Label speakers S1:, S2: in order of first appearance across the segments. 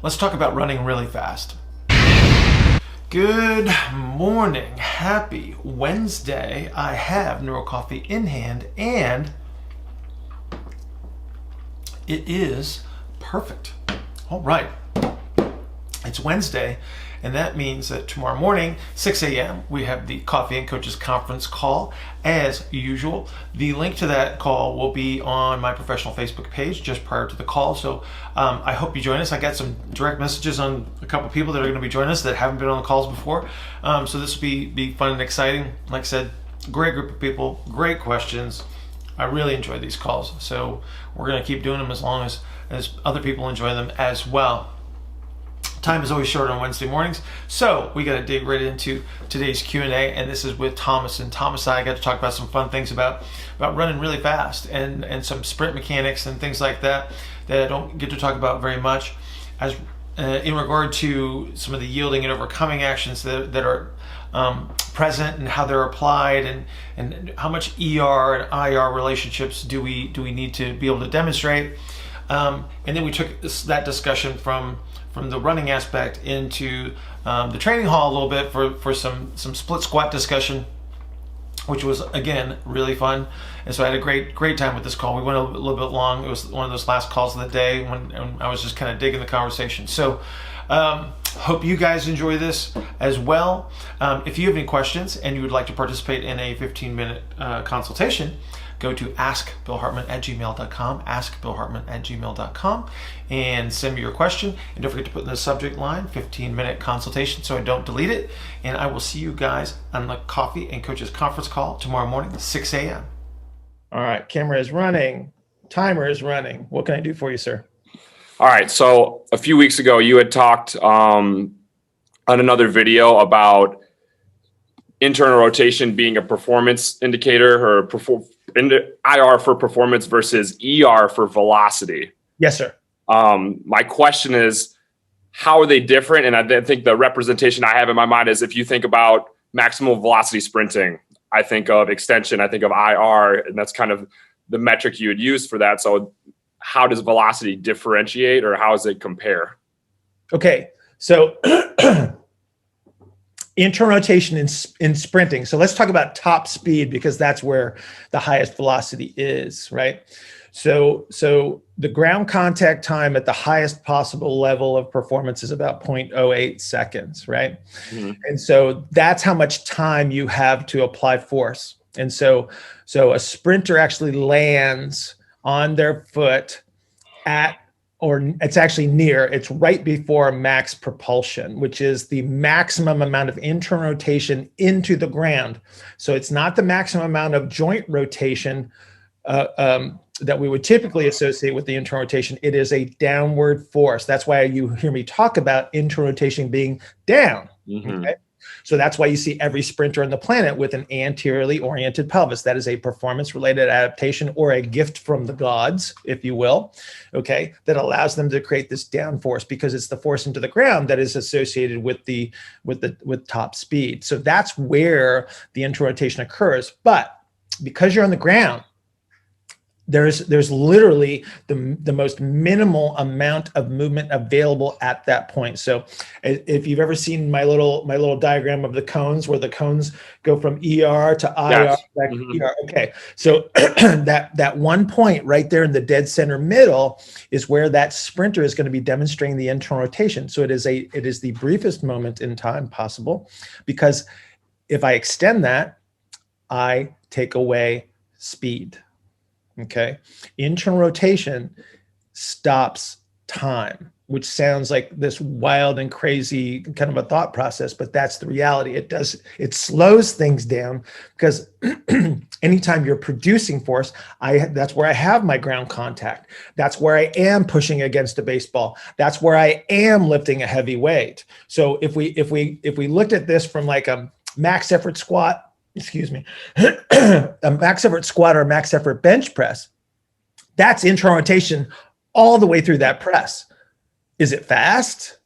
S1: Let's talk about running really fast. Good morning. Happy Wednesday. I have Neuro Coffee in hand and it is perfect. All right. It's Wednesday, and that means that tomorrow morning, 6 a.m., we have the Coffee and Coaches Conference call as usual. The link to that call will be on my professional Facebook page just prior to the call. So I hope you join us. I got some direct messages on a couple people that are going to be joining us that haven't been on the calls before. So this will be fun and exciting. Like I said, great group of people, great questions. I really enjoy these calls. So we're going to keep doing them as long as other people enjoy them as well. Time is always short on Wednesday mornings, so we got to dig right into today's Q&A, and this is with Thomas. And Thomas and I got to talk about some fun things about running really fast and some sprint mechanics and things like that I don't get to talk about very much, as in regard to some of the yielding and overcoming actions that are present and how they're applied, and how much ER and IR relationships do we need to be able to demonstrate. And then we took that discussion from the running aspect into the training hall a little bit for some split squat discussion, which was, again, really fun. And so I had a great time with this call. We went a little bit long. It was one of those last calls of the day when I was just kind of digging the conversation. So hope you guys enjoy this as well. If you have any questions and you would like to participate in a 15-minute consultation, go to askbillhartman@gmail.com, askbillhartman@gmail.com, and send me your question. And don't forget to put in the subject line, 15-minute consultation, so I don't delete it. And I will see you guys on the Coffee and Coaches Conference call tomorrow morning, 6 a.m. All right, camera is running. Timer is running. What can I do for you, sir?
S2: All right. So a few weeks ago, you had talked on another video about internal rotation being a performance indicator, or IR for performance versus ER for velocity.
S1: Yes, sir.
S2: My question is, how are they different? And I think the representation I have in my mind is, if you think about maximal velocity sprinting, I think of extension, I think of IR, and that's kind of the metric you would use for that. So how does velocity differentiate, or how does it compare?
S1: Okay. So internal rotation in sprinting. So let's talk about top speed, because that's where the highest velocity is, right? So the ground contact time at the highest possible level of performance is about 0.08 seconds, right? Mm-hmm. And so that's how much time you have to apply force. And so a sprinter actually lands on their foot it's right before max propulsion, which is the maximum amount of internal rotation into the ground. So it's not the maximum amount of joint rotation that we would typically associate with the internal rotation. It is a downward force. That's why you hear me talk about internal rotation being down. Mm-hmm. Okay? So that's why you see every sprinter on the planet with an anteriorly oriented pelvis. That is a performance-related adaptation, or a gift from the gods, if you will, okay, that allows them to create this down force, because it's the force into the ground that is associated with top speed. So that's where the internal rotation occurs. But because you're on the ground, there's literally the most minimal amount of movement available at that point. So if you've ever seen my little diagram of the cones, where the cones go from ER to IR, yes, back to ER. Okay. So that one point right there in the dead center middle is where that sprinter is going to be demonstrating the internal rotation. So it is the briefest moment in time possible, because if I extend that, I take away speed. Okay. Internal rotation stops time, which sounds like this wild and crazy kind of a thought process, but that's the reality. It slows things down, because anytime you're producing force, that's where I have my ground contact. That's where I am pushing against a baseball. That's where I am lifting a heavy weight. So if we looked at this from like a max effort squat, a max effort squat or a max effort bench press, that's internal rotation all the way through that press. Is it fast?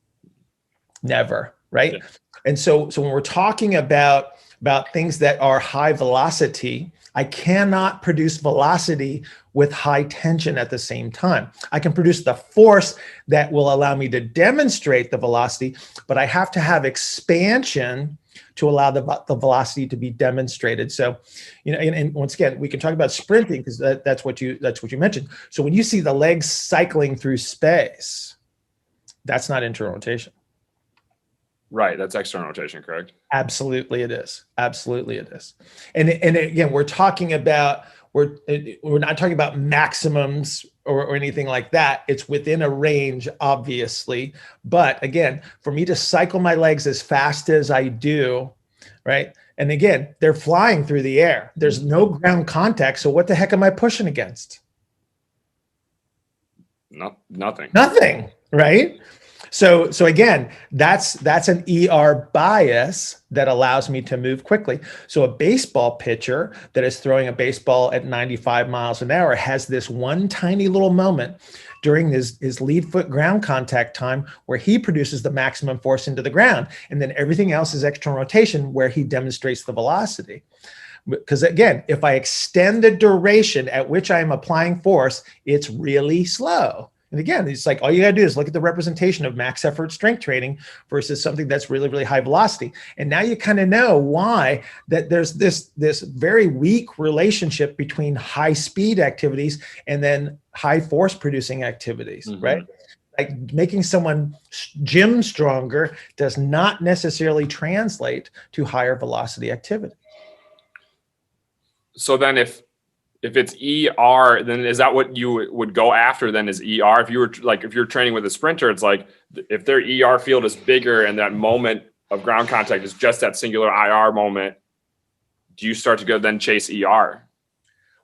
S1: Never. right?
S2: Yeah.
S1: And so when we're talking about things that are high velocity, I cannot produce velocity with high tension at the same time. I can produce the force that will allow me to demonstrate the velocity, but I have to have expansion to allow the velocity to be demonstrated. So, and once again, we can talk about sprinting because that's what you mentioned. So when you see the legs cycling through space, that's not internal rotation.
S2: Right. That's external rotation, correct?
S1: Absolutely it is. Absolutely it is. And again, we're not talking about maximums or anything like that. It's within a range, obviously. But again, for me to cycle my legs as fast as I do, right? And again, they're flying through the air. There's no ground contact. So what the heck am I pushing against?
S2: Nothing.
S1: Nothing, right? So again, that's an ER bias that allows me to move quickly. So a baseball pitcher that is throwing a baseball at 95 miles an hour has this one tiny little moment during his lead foot ground contact time where he produces the maximum force into the ground. And then everything else is external rotation where he demonstrates the velocity. Because again, if I extend the duration at which I'm applying force, it's really slow. And again, it's like all you got to do is look at the representation of max effort strength training versus something that's really, really high velocity. And now you kind of know why that there's this very weak relationship between high speed activities and then high force producing activities, right? Like making someone gym stronger does not necessarily translate to higher velocity activity.
S2: So then if it's ER, then is that what you would go after then is ER? If you're training with a sprinter, it's like if their ER field is bigger and that moment of ground contact is just that singular IR moment, do you start to go then chase ER?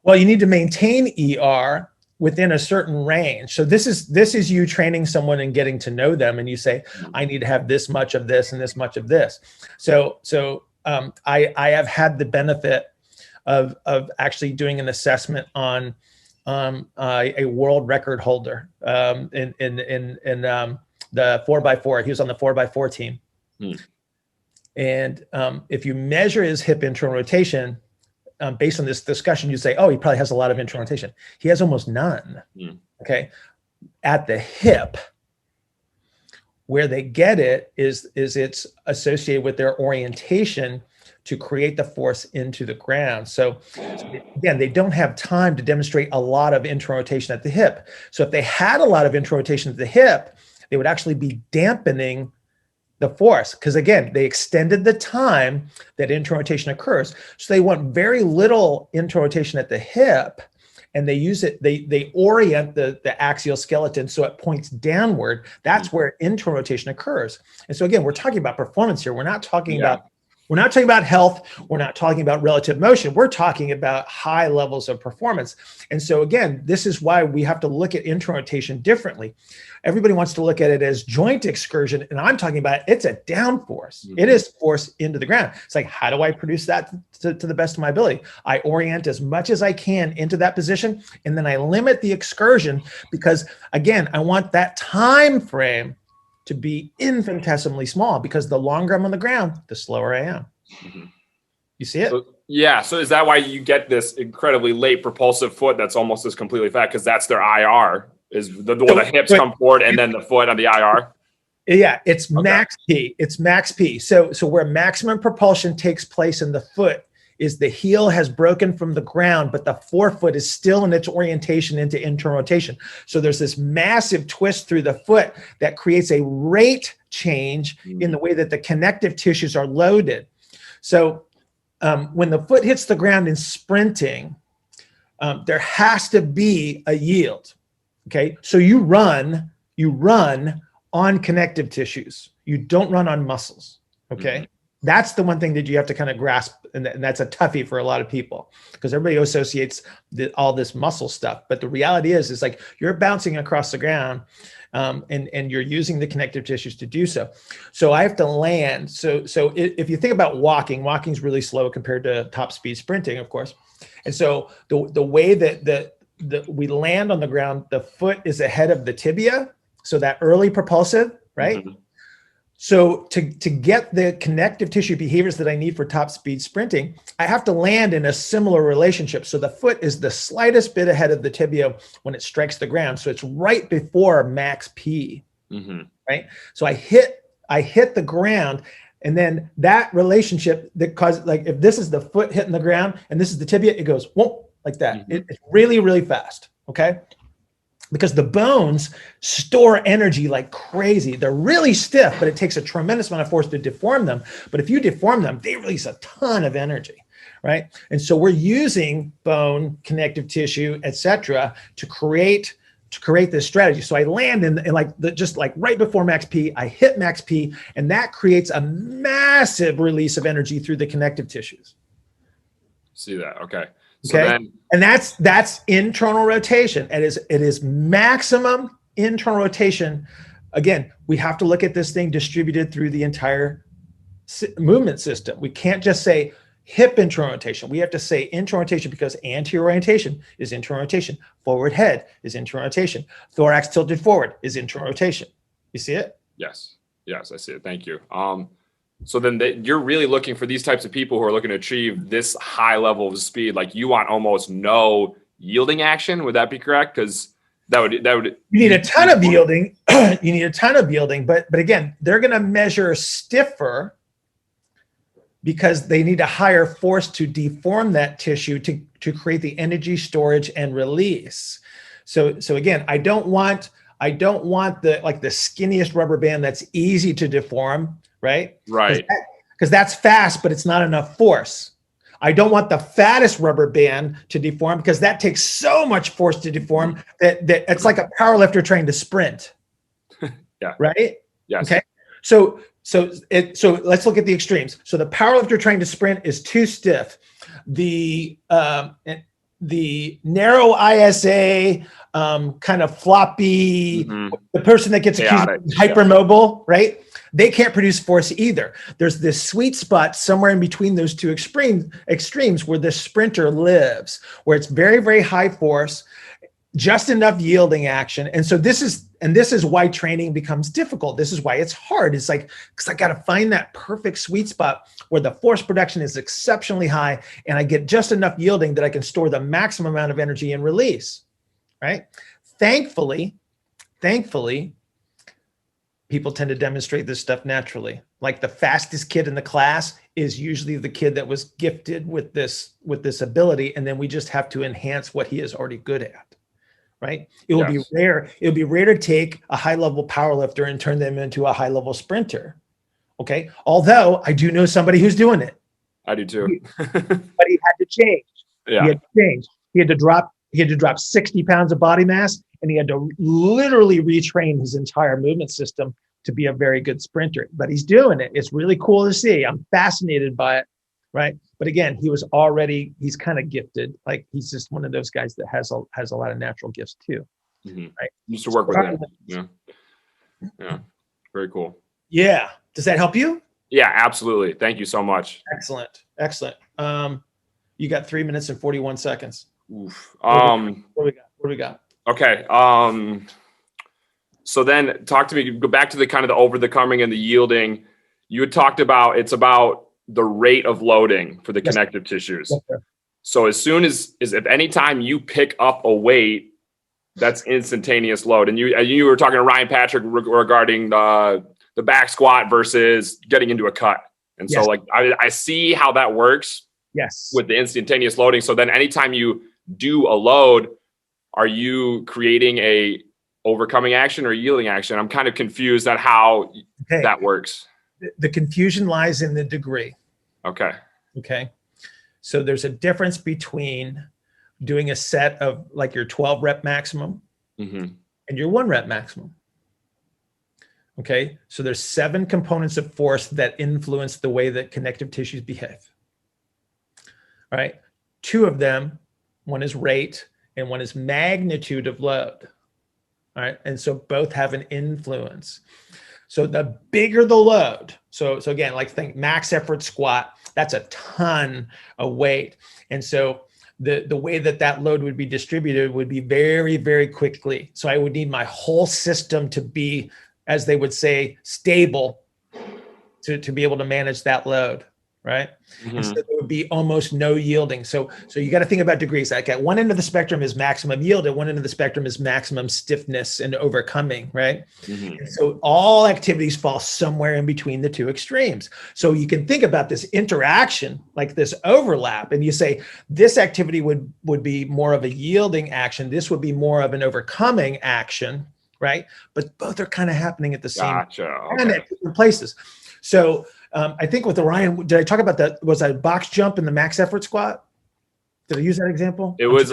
S1: Well, you need to maintain ER within a certain range. So this is you training someone and getting to know them, and you say, I need to have this much of this and this much of this. So I have had the benefit of actually doing an assessment on a world record holder in the 4x4. He was on the 4x4 team. And if you measure his hip internal rotation, based on this discussion, you say, oh, he probably has a lot of internal rotation. He has almost none. Okay. At the hip, where they get it is it's associated with their orientation to create the force into the ground. So again, they don't have time to demonstrate a lot of internal rotation at the hip. So if they had a lot of internal rotation at the hip, they would actually be dampening the force, because again, they extended the time that internal rotation occurs. So they want very little internal rotation at the hip, and they use it, they orient the axial skeleton so it points downward. That's where internal rotation occurs. And so again, we're talking about performance here. We're not talking about health. We're not talking about relative motion. We're talking about high levels of performance. And so again, this is why we have to look at internal rotation differently. Everybody wants to look at it as joint excursion, and I'm talking about it's a down force. It is force into the ground. It's like, how do I produce that to the best of my ability? I orient as much as I can into that position, and then I limit the excursion because, again, I want that time frame to be infinitesimally small, because the longer I'm on the ground, the slower I am. You see it?
S2: So is that why you get this incredibly late propulsive foot that's almost as completely fat? Because that's their IR, is the hips come forward and then the foot on the IR?
S1: Yeah, it's max P. It's max P. So where maximum propulsion takes place in the foot is the heel has broken from the ground, but the forefoot is still in its orientation into internal rotation. So there's this massive twist through the foot that creates a rate change in the way that the connective tissues are loaded. So when the foot hits the ground in sprinting, there has to be a yield. Okay, so you run on connective tissues. You don't run on muscles. Okay. That's the one thing that you have to kind of grasp, and that's a toughie for a lot of people, because everybody associates all this muscle stuff. But the reality is like you're bouncing across the ground, and you're using the connective tissues to do so. So I have to land. So if you think about walking's really slow compared to top speed sprinting, of course. And so the way that we land on the ground, the foot is ahead of the tibia. So that early propulsive, right?
S3: So to get the connective tissue behaviors that I need for top speed sprinting, I have to land in a similar relationship. So the foot is the slightest bit ahead of the tibia when it strikes the ground. So it's right before max P, right? So I hit the ground, and then that relationship that causes, like if this is the foot hitting the ground and this is the tibia, it goes whoop, like that. It's really, really fast, okay? Because the bones store energy like crazy. They're really stiff, but it takes a tremendous amount of force to deform them. But if you deform them, they release a ton of energy, right? And so we're using bone, connective tissue, etc., to create this strategy. So I land in like just like right before max P, I hit max P, and that creates a massive release of energy through the connective tissues.
S2: See that? Okay. So
S3: okay.
S2: Then,
S3: and that's internal rotation. It is maximum internal rotation. Again, we have to look at this thing distributed through the entire movement system. We can't just say hip internal rotation. We have to say internal rotation, because anterior orientation is internal rotation. Forward head is internal rotation. Thorax tilted forward is internal rotation. You see it?
S2: Yes. Yes, I see it. Thank you. So then you're really looking for these types of people who are looking to achieve this high level of speed. Like you want almost no yielding action. Would that be correct? Because that would
S3: you need a ton of yielding. You need a ton of yielding, but again, they're going to measure stiffer because they need a higher force to deform that tissue to create the energy storage and release. So again, I don't want the skinniest rubber band that's easy to deform. Right. Because that's fast, but it's not enough force. I don't want the fattest rubber band to deform, because that takes so much force to deform that it's like a powerlifter trying to sprint.
S2: Yeah.
S3: Right.
S2: Yes.
S3: Okay. So let's look at the extremes. So the powerlifter trying to sprint is too stiff. The narrow ISA, kind of floppy, the person that gets accused of hypermobile, right? They can't produce force either. There's this sweet spot somewhere in between those two extremes where the sprinter lives, where it's very, very high force, just enough yielding action. And so this is why training becomes difficult. This is why it's hard. It's like, because I got to find that perfect sweet spot where the force production is exceptionally high and I get just enough yielding that I can store the maximum amount of energy and release, right? Thankfully, people tend to demonstrate this stuff naturally. Like the fastest kid in the class is usually the kid that was gifted with this ability. And then we just have to enhance what he is already good at, right? It will be rare. It would be rare to take a high level power lifter and turn them into a high level sprinter. Okay. Although I do know somebody who's doing it.
S2: I do too.
S3: But he had to change.
S2: Yeah.
S3: He had to change. He had to drop 60 pounds of body mass, and he had to literally retrain his entire movement system to be a very good sprinter. But he's doing it. It's really cool to see. I'm fascinated by it, right? But again, he's kind of gifted. Like he's just one of those guys that has a lot of natural gifts too, right?
S2: Used to work with him. Yeah. Very cool.
S3: Yeah. Does that help you?
S2: Yeah, absolutely. Thank you so much.
S3: Excellent. You got 3 minutes and 41 seconds.
S2: Oof.
S3: What do we got?
S2: Okay. So then talk to me, go back to the kind of the overcoming and the yielding. You had talked about, it's about the rate of loading for the connective tissues.
S3: Yes,
S2: so as soon as if any time you pick up a weight, that's instantaneous load. And you were talking to Ryan Patrick regarding the back squat versus getting into a cut. And so like, I see how that works with the instantaneous loading. So then anytime you do a load, are you creating a overcoming action or yielding action? I'm kind of confused at how that works.
S3: The confusion lies in the degree.
S2: Okay.
S3: So there's a difference between doing a set of like your 12 rep maximum and your 1 rep maximum. Okay. So there's 7 components of force that influence the way that connective tissues behave. All right. 2 of them, one is rate and one is magnitude of load. All right. And so both have an influence. So the bigger the load. So again, like think max effort squat, that's a ton of weight. And so the way that load would be distributed would be very, very quickly. So I would need my whole system to be, as they would say, stable to be able to manage that load, right?
S2: Mhm.
S3: And so there would be almost no yielding. So you got to think about degrees. Like at one end of the spectrum is maximum yield, at one end of the spectrum is maximum stiffness and overcoming, right?
S2: Mhm.
S3: And so all activities fall somewhere in between the two extremes. So you can think about this interaction, like this overlap, and you say this activity would be more of a yielding action. This would be more of an overcoming action, right? But both are kind of happening at the same
S2: Gotcha.
S3: and
S2: Okay.
S3: at different places. So I think with Orion, did I talk about that? Was a box jump in the max effort squat? Did I use that example?
S2: It was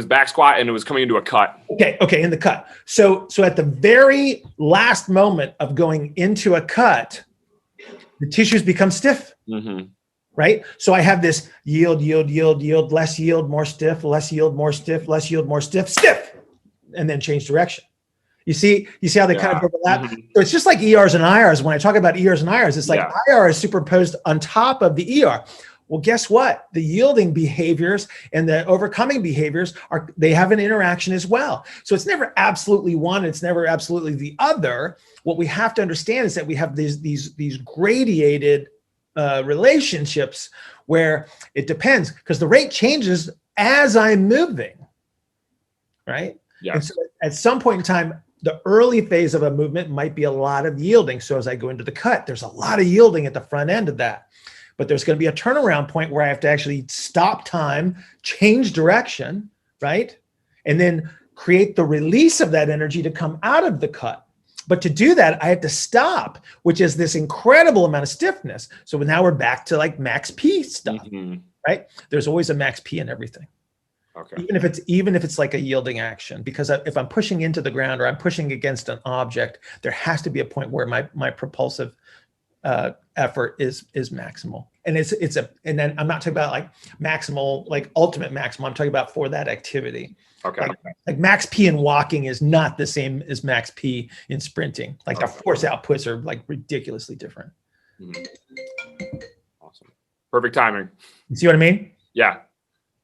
S2: back squat and it was coming into a cut.
S3: Okay, in the cut. So at the very last moment of going into a cut, the tissues become stiff,
S2: Mm-hmm.
S3: right? So I have this yield, less yield, more stiff, less yield, more stiff, less yield, more stiff, and then change direction. You see how they kind of overlap?
S2: Mm-hmm.
S3: So it's just like ERs and IRs. When I talk about ERs and IRs, it's like IR is superposed on top of the ER. Well, guess what? The yielding behaviors and the overcoming behaviors they have an interaction as well. So it's never absolutely one, it's never absolutely the other. What we have to understand is that we have these gradiated relationships where it depends, because the rate changes as I'm moving, right?
S2: Yeah.
S3: And so at some point in time, the early phase of a movement might be a lot of yielding. So as I go into the cut, there's a lot of yielding at the front end of that. But there's going to be a turnaround point where I have to actually stop time, change direction, right? And then create the release of that energy to come out of the cut. But to do that, I have to stop, which is this incredible amount of stiffness. So now we're back to like max P stuff, right? There's always a max P in everything.
S2: Okay.
S3: Even if it's like a yielding action, because if I'm pushing into the ground or I'm pushing against an object, there has to be a point where my propulsive effort is maximal. And and then I'm not talking about like maximal, like ultimate maximal. I'm talking about for that activity.
S2: Okay.
S3: Like max P in walking is not the same as max P in sprinting. Like the force outputs are like ridiculously different.
S2: Mm-hmm. Awesome. Perfect timing.
S3: You see what I mean?
S2: Yeah.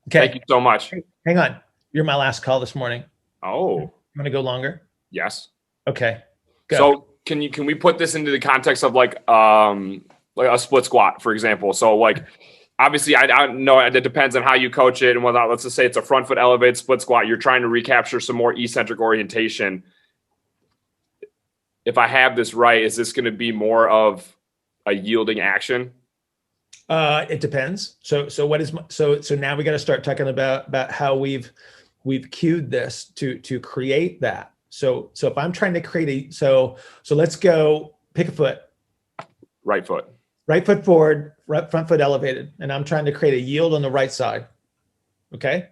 S3: Okay.
S2: Thank you so much.
S3: Hang on. You're my last call this morning.
S2: Oh.
S3: You want to go longer?
S2: Yes.
S3: Okay. Go.
S2: So can we put this into the context of like a split squat, for example? So like obviously I know it depends on how you coach it and whatnot. Let's just say it's a front foot elevated split squat. You're trying to recapture some more eccentric orientation. If I have this right, is this going to be more of a yielding action?
S3: It depends. So now we got to start talking about how we've cued this to create that. So if I'm trying to create so let's go pick a foot.
S2: Right foot
S3: Forward, front foot elevated, and I'm trying to create a yield on the right side. Okay.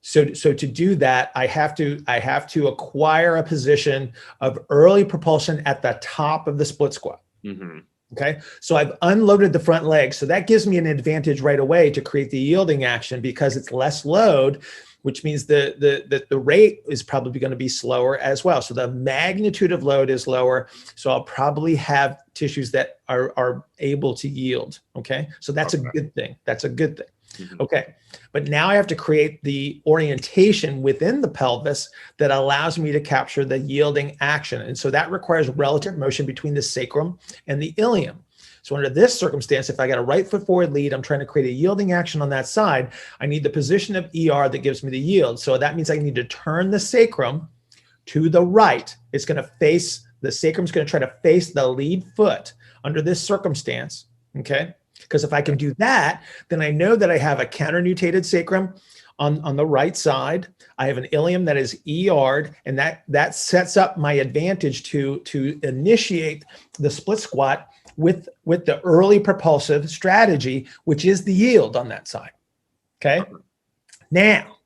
S3: So to do that, I have to acquire a position of early propulsion at the top of the split squat.
S2: Mm-hmm.
S3: Okay, so I've unloaded the front leg. So that gives me an advantage right away to create the yielding action because it's less load, which means the rate is probably going to be slower as well. So the magnitude of load is lower. So I'll probably have tissues that are able to yield. Okay, so that's a good thing. That's a good thing. Mm-hmm. Okay, but now I have to create the orientation within the pelvis that allows me to capture the yielding action. And so that requires relative motion between the sacrum and the ilium. So under this circumstance, if I got a right foot forward lead, I'm trying to create a yielding action on that side, I need the position of ER that gives me the yield. So that means I need to turn the sacrum to the right. It's going to face, the sacrum's going to try to face the lead foot under this circumstance, okay? Because if I can do that, then I know that I have a counter-nutated sacrum on the right side. I have an ilium that is ER'd, and that sets up my advantage to initiate the split squat with the early propulsive strategy, which is the yield on that side. Okay. Now,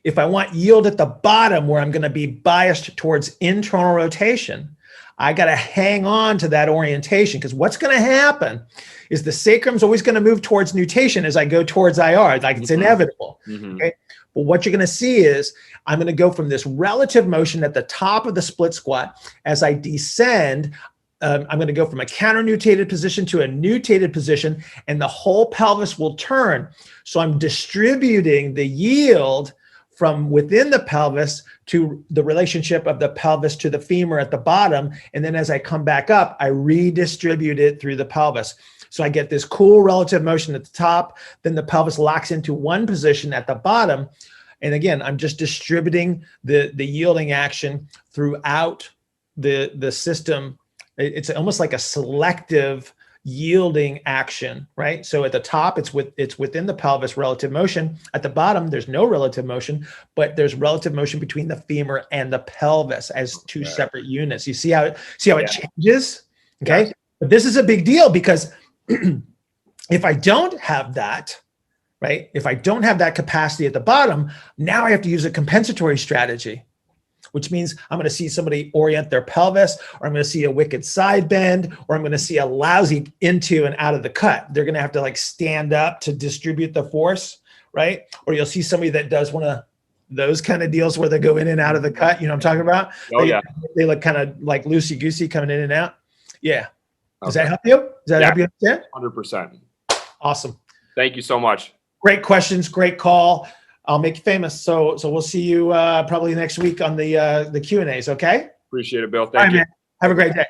S3: if I want yield at the bottom where I'm going to be biased towards internal rotation, I got to hang on to that orientation, because what's going to happen is the sacrum's always going to move towards nutation as I go towards IR. Like it's inevitable. Mm-hmm. Okay. But what you're going to see is I'm going to go from this relative motion at the top of the split squat. As I descend, I'm going to go from a counter-nutated position to a nutated position, and the whole pelvis will turn. So I'm distributing the yield from within the pelvis to the relationship of the pelvis to the femur at the bottom. And then as I come back up, I redistribute it through the pelvis. So I get this cool relative motion at the top, then the pelvis locks into one position at the bottom. And again, I'm just distributing the yielding action throughout the system. It's almost like a selective yielding action, right? So at the top, it's within the pelvis, relative motion. At the bottom, there's no relative motion, but there's relative motion between the femur and the pelvis as two separate units. You see how it changes? Okay. Yeah. But this is a big deal because if I don't have that, right? If I don't have that capacity at the bottom, now I have to use a compensatory strategy, which means I'm going to see somebody orient their pelvis, or I'm going to see a wicked side bend, or I'm going to see a lousy into and out of the cut. They're going to have to like stand up to distribute the force, right? Or you'll see somebody that does one of those kind of deals where they go in and out of the cut. You know what I'm talking about? They look kind of like loosey-goosey coming in and out. Yeah. Does that help you? Does that help you understand?
S2: 100%.
S3: Awesome.
S2: Thank you so much.
S3: Great questions. Great call. I'll make you famous. So we'll see you probably next week on the Q&As. Okay.
S2: Appreciate it, Bill. Thank you.
S3: Man. Have a great day.